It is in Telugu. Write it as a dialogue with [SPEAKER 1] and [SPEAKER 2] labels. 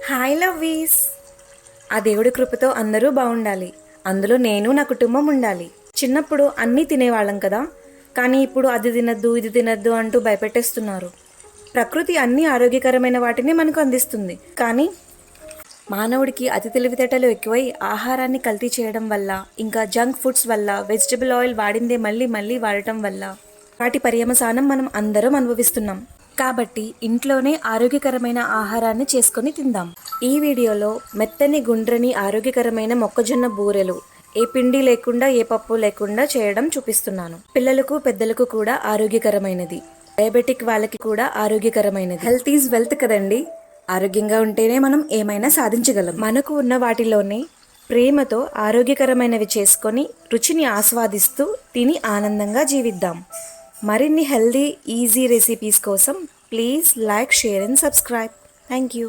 [SPEAKER 1] హాయ్ లవ్వీస్. ఆ దేవుడి కృపతో అందరూ బాగుండాలి. అందులో నేను నా కుటుంబం ఉండాలి. చిన్నప్పుడు అన్నీ తినేవాళ్ళం కదా, కానీ ఇప్పుడు అది తినద్దు ఇది తినద్దు అంటూ భయపెట్టేస్తున్నారు. ప్రకృతి అన్ని ఆరోగ్యకరమైన వాటిని మనకు అందిస్తుంది, కానీ మానవుడికి అతి తెలివితేటలు ఎక్కువై ఆహారాన్ని కల్తీ చేయడం వల్ల, ఇంకా జంక్ ఫుడ్స్ వల్ల, వెజిటబుల్ ఆయిల్ వాడిందే మళ్ళీ మళ్ళీ వాడటం వల్ల వాటి పర్యవసానం మనం అందరం అనుభవిస్తున్నాం. కాబట్టి ఇంట్లోనే ఆరోగ్యకరమైన ఆహారాన్ని చేసుకొని తిందాం. ఈ వీడియోలో మెత్తని గుండ్రని ఆరోగ్యకరమైన మొక్కజొన్న బూరెలు ఏ పిండి లేకుండా ఏ పప్పు లేకుండా చేయడం చూపిస్తున్నాను. పిల్లలకు పెద్దలకు కూడా ఆరోగ్యకరమైనది, డయాబెటిక్ వాళ్ళకి కూడా ఆరోగ్యకరమైనది. హెల్త్ ఈజ్ వెల్త్ కదండి. ఆరోగ్యంగా ఉంటేనే మనం ఏమైనా సాధించగలం. మనకు ఉన్న వాటిలోనే ప్రేమతో ఆరోగ్యకరమైనవి చేసుకొని రుచిని ఆస్వాదిస్తూ తిని ఆనందంగా జీవిద్దాం. మరిన్ని హెల్దీ ఈజీ రెసిపీస్ కోసం please like, share and subscribe. Thank you.